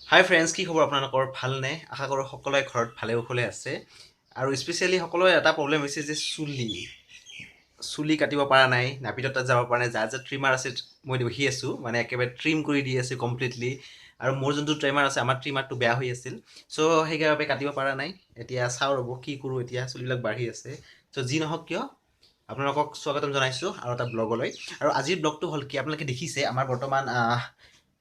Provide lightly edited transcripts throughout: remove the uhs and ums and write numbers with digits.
হাই friends, কি খবৰ আপোনালোকৰ? ভালনে? আশা কৰোঁ সকলোৱে ঘৰত ভালে কুশলে আছে। আৰু স্পেচিয়েলি সকলোৰে এটা প্ৰব্লেম হৈছে যে চুলি কাটিব পৰা নাই, নাপিতৰ তাত যাব পৰা নাই। যাৰ ট্ৰিমাৰ আছে মই দেখি আছোঁ, মানে একেবাৰে ট্ৰিম কৰি দি আছে কমপ্লিটলি। আৰু মোৰ যোনটো ট্ৰিমাৰ আছে, আমাৰ ট্ৰিমাৰটো বেয়া হৈ আছিল, চ' সেইকাৰণে কাটিব পৰা নাই। এতিয়া চাওঁ ৰ'ব কি কৰোঁ, এতিয়া চুলিবিলাক বাঢ়ি আছে। চ' যি নহওক কিয় আপোনালোকক স্বাগতম জনাইছোঁ আৰু এটা ব্লগলৈ। আৰু আজিৰ ব্লগটো হ'ল কি, আপোনালোকে দেখিছে আমাৰ বৰ্তমান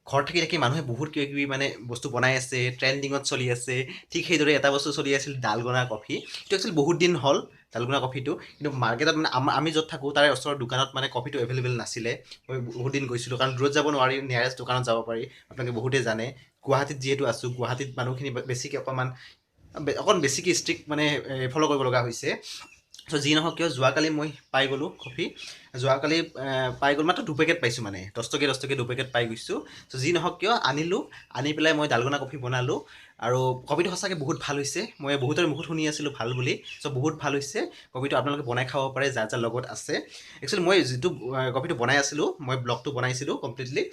ঘৰত থাকি থাকি মানুহে বহুত কিবা কিবি মানে বস্তু বনাই আছে, ট্ৰেণ্ডিঙত চলি আছে। ঠিক সেইদৰে এটা বস্তু চলি আছিল ডালগনা কফি। এইটো একচুৱেলি বহুত দিন হ'ল ডালগনা কফিটো, কিন্তু মাৰ্কেটত মানে আমি য'ত থাকোঁ তাৰে ওচৰৰ দোকানত মানে কফিটো এভেইলেবল নাছিলে। মই বহুত দিন গৈছিলোঁ, কাৰণ দূৰত যাব নোৱাৰি, নিয়াৰেষ্ট দোকানত যাব পাৰি। আপোনালোকে বহুতে জানে, গুৱাহাটীত যিহেতু আছোঁ, গুৱাহাটীত মানুহখিনি বেছিকৈ অকণ বেছিকৈ ষ্ট্ৰিক্ট মানে ফ'ল' কৰিব লগা হৈছে। চ' যি নহওক কিয় যোৱাকালি মই পাই গ'লোঁ কফি। যোৱাকালি পাই গ'ল, মাত্ৰ 2 পেকেট পাইছোঁ, মানে 10 টকীয়া 2 পেকেট পাই গৈছোঁ। চ' যি নহওক কিয় আনিলোঁ, আনি পেলাই মই ডালগনা কফি বনালোঁ। আৰু কফিটো সঁচাকৈ বহুত ভাল হৈছে। মই বহুতৰ মুখত শুনি আছিলোঁ ভাল বুলি। চ' বহুত ভাল হৈছে কফিটো। আপোনালোকে বনাই খাব পাৰে যাৰ যাৰ লগত আছে। একচুৱেলি মই যিটো কফিটো বনাই আছিলোঁ, মই ব্লগটো বনাইছিলোঁ কমপ্লিটলি।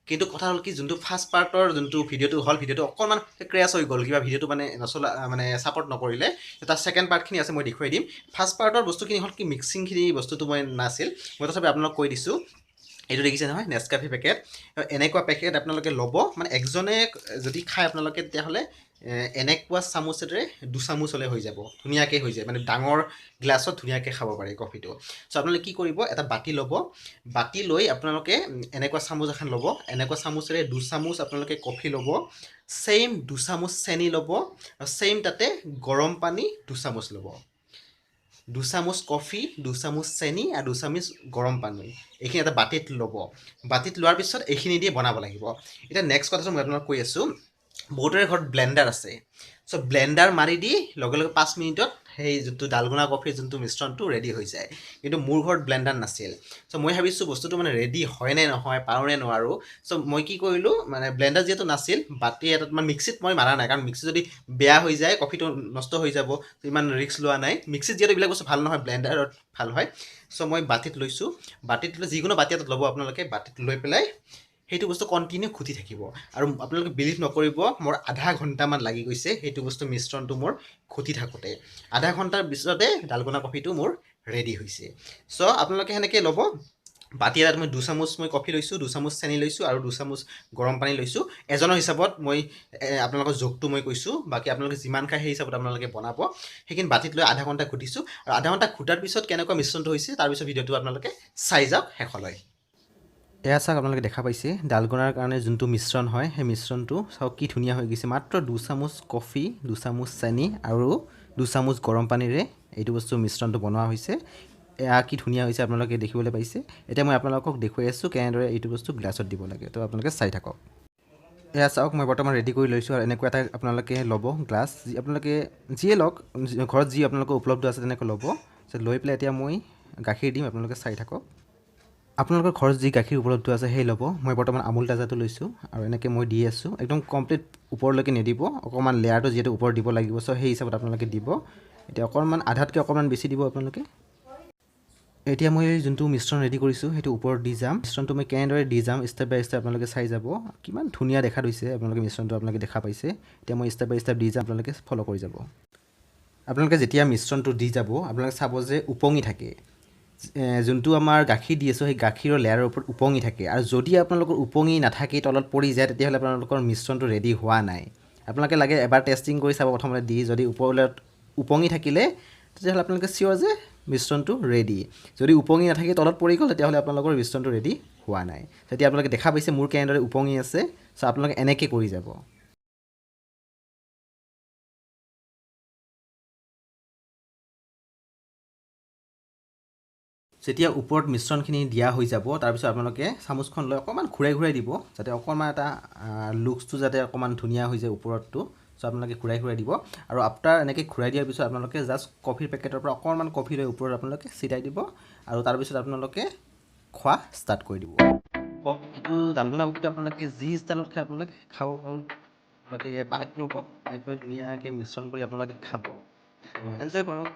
কিন্তু কথা হ'ল কি, যোনটো ফাৰ্ষ্ট পাৰ্টৰ যোনটো ভিডিঅ'টো হ'ল, ভিডিঅ'টো অকণমান ক্ৰেছ হৈ গ'ল, কিবা ভিডিঅ'টো মানে নচলা, মানে ছাপৰ্ট নকৰিলে। তাৰ ছেকেণ্ড পাৰ্টখিনি আছে, মই দেখুৱাই দিম। ফাৰ্ষ্ট পাৰ্টৰ বস্তুখিনি হ'ল কি, মিক্সিংখিনি বস্তুটো মই নাছিল। মই তথাপি আপোনালোক কৈ দিছোঁ। এইটো দেখিছে নহয়, নেচকেফে পেকেট। এনেকুৱা পেকেট আপোনালোকে ল'ব, মানে একজনে যদি খায় আপোনালোকে, তেতিয়াহ'লে এনেকুৱা চামুচেৰে 2 চামুচ হ'লে হৈ যাব, ধুনীয়াকৈ হৈ যায়। মানে ডাঙৰ গ্লাছত ধুনীয়াকৈ খাব পাৰে কফিটো। চ' আপোনালোকে কি কৰিব, এটা বাতি ল'ব। বাতি লৈ আপোনালোকে এনেকুৱা চামুচ এখন ল'ব, এনেকুৱা চামুচেৰে 2 চামুচ আপোনালোকে কফি ল'ব। ছেইম 2 চামুচ চেনি ল'ব, আৰু ছেইম তাতে গৰম পানী 2 চামুচ ল'ব। 2 চামুচ কফি, 2 চামুচ চেনি আৰু 2 চামুচ গৰম পানী, এইখিনি এটা বাতিত ল'ব। বাতিত লোৱাৰ পিছত এইখিনি দিয়ে বনাব লাগিব। এতিয়া নেক্সট কথাটো মই আপোনাক কৈ আছোঁ। বহুতৰে ঘৰত ব্লেণ্ডাৰ আছে। চ' ব্লেণ্ডাৰ মাৰি দি লগে লগে 5 মিনিটত সেই যোনটো ডালগনা কফিৰ যোনটো মিশ্ৰণটো ৰেডি হৈ যায়। কিন্তু মোৰ ঘৰত ব্লেণ্ডাৰ নাছিল। চ' মই ভাবিছোঁ বস্তুটো মানে ৰেডি হয় নে নহয়, পাৰোঁ নে নোৱাৰোঁ। চ' মই কি কৰিলোঁ, মানে ব্লেণ্ডাৰ যিহেতু নাছিল, বাতি এটাত, মানে মিক্সিত মই মাৰা নাই, কাৰণ মিক্সি যদি বেয়া হৈ যায় কফিটো নষ্ট হৈ যাব। ইমান ৰিস্ক লোৱা নাই। মিক্সিত যিহেতু এইবিলাক বস্তু ভাল নহয়, ব্লেণ্ডাৰত ভাল হয়। চ' মই বাতিত লৈছোঁ। বাতিত লৈ, যিকোনো বাতি এটাত ল'ব আপোনালোকে। বাতিত লৈ পেলাই সেইটো বস্তু কণ্টিনিউ ঘুটি থাকিব। আৰু আপোনালোকে বিলিভ নকৰিব, মোৰ আধা ঘণ্টামান লাগি গৈছে সেইটো বস্তু মিশ্ৰণটো মোৰ ঘুটি থাকোঁতে। আধা ঘণ্টাৰ পিছতে ডালগনা কফিটো মোৰ ৰেডি হৈছে। চ' আপোনালোকে সেনেকৈ ল'ব। বাতি এটাত মই 2 চামুচ মই কফি লৈছোঁ, 2 চামুচ চেনি লৈছোঁ, আৰু 2 চামুচ গৰম পানী লৈছোঁ। এজনৰ হিচাপত মই আপোনালোকৰ জোখটো মই কৈছোঁ। বাকী আপোনালোকে যিমান খায় সেই হিচাপত আপোনালোকে বনাব। সেইখিনি বাতিত লৈ আধা ঘণ্টা ঘুটিছোঁ, আৰু আধা ঘণ্টা ঘুটাৰ পিছত কেনেকুৱা মিশ্ৰণটো হৈছে তাৰপিছত ভিডিঅ'টো আপোনালোকে চাই যাওক শেষলৈ। এয়া চাওক, আপোনালোকে দেখা পাইছে ডালগনাৰ কাৰণে যোনটো মিশ্ৰণ হয়, সেই মিশ্ৰণটো চাওক কি ধুনীয়া হৈ গৈছে। মাত্ৰ 2 চামুচ কফি, 2 চামুচ চেনি আৰু 2 চামুচ গৰম পানীৰে এইটো বস্তু মিশ্ৰণটো বনোৱা হৈছে। এয়া কি ধুনীয়া হৈছে আপোনালোকে দেখিবলৈ পাইছে। এতিয়া মই আপোনালোকক দেখুৱাই আছোঁ কেনেদৰে এইটো বস্তু গ্লাছত দিব লাগে। তো আপোনালোকে চাই থাকক। এয়া চাওক, মই বৰ্তমান ৰেডি কৰি লৈছোঁ। আৰু এনেকুৱা এটা আপোনালোকে ল'ব গ্লাছ, আপোনালোকে যিয়ে লওক, ঘৰত যি আপোনালোকৰ উপলব্ধ আছে তেনেকৈ ল'ব। লৈ পেলাই এতিয়া মই গাখীৰ দিম, আপোনালোকে চাই থাকক। আপোনালোকৰ ঘৰত যি গাখীৰ উপলব্ধ আছে সেই ল'ব। মই বৰ্তমান আমুল তাজাটো লৈছোঁ, আৰু এনেকৈ মই দি আছোঁ। একদম কমপ্লিট ওপৰলৈকে নিদিব, অকণমান লেয়াৰটো যিহেতু ওপৰত দিব লাগিব, চ' সেই হিচাপত আপোনালোকে দিব। এতিয়া অকণমান, আধাতকৈ অকণমান বেছি দিব আপোনালোকে। এতিয়া মই যোনটো মিশ্ৰণ ৰেডি কৰিছোঁ সেইটো ওপৰত দি যাম। মিশ্ৰণটো মই কেনেদৰে দি যাম ষ্টেপ বাই ষ্টেপ আপোনালোকে চাই যাব। কিমান ধুনীয়া দেখা হৈছে আপোনালোকে মিশ্ৰণটো, আপোনালোকে দেখা পাইছে। এতিয়া মই ষ্টেপ বাই ষ্টেপ দি যাম, আপোনালোকে ফ'ল' কৰি যাব। আপোনালোকে যেতিয়া মিশ্ৰণটো দি যাব, আপোনালোকে চাব যে উপঙি থাকে। যোনটো আমাৰ গাখীৰ দি আছোঁ, সেই গাখীৰৰ লেয়াৰৰ ওপৰত উপঙি থাকে। আৰু যদি আপোনালোকৰ উপঙি নাথাকি তলত পৰি যায়, তেতিয়াহ'লে আপোনালোকৰ মিশ্ৰণটো ৰেডি হোৱা নাই। আপোনালোকে লাগে এবাৰ টেষ্টিং কৰি চাব প্ৰথমতে দি, যদি ওপৰলৈ উপঙি থাকিলে তেতিয়াহ'লে আপোনালোকে চিয়'ৰ যে মিশ্ৰণটো ৰেডি। যদি উপঙি নাথাকি তলত পৰি গ'ল, তেতিয়াহ'লে আপোনালোকৰ মিশ্ৰণটো ৰেডি হোৱা নাই। তেতিয়া আপোনালোকে দেখা পাইছে মোৰ কেনেদৰে উপঙি আছে। চ' আপোনালোকে এনেকৈ কৰি যাব। যেতিয়া ওপৰত মিশ্ৰণখিনি দিয়া হৈ যাব, তাৰপিছত আপোনালোকে চামুচখন লৈ অকণমান ঘূৰাই ঘূৰাই দিব, যাতে অকণমান এটা লুকছটো যাতে অকণমান ধুনীয়া হৈ যায় ওপৰতটো। চ' আপোনালোকে ঘূৰাই ঘূৰাই দিব। আৰু আফটাৰ এনেকৈ ঘূৰাই দিয়াৰ পিছত আপোনালোকে জাষ্ট কফিৰ পেকেটৰ পৰা অকণমান কফি লৈ ওপৰত আপোনালোকে ছিটাই দিব, আৰু তাৰপিছত আপোনালোকে খোৱা ষ্টাৰ্ট কৰি দিব। কফিটো, ডালগনা কফিটো আপোনালোকে যি ষ্টাইলত খায় আপোনালোকে খাব পাৰোঁ। বাকী পানীটো ধুনীয়াকৈ মিশ্ৰণ কৰি আপোনালোকে খাব, এনজয় কৰক।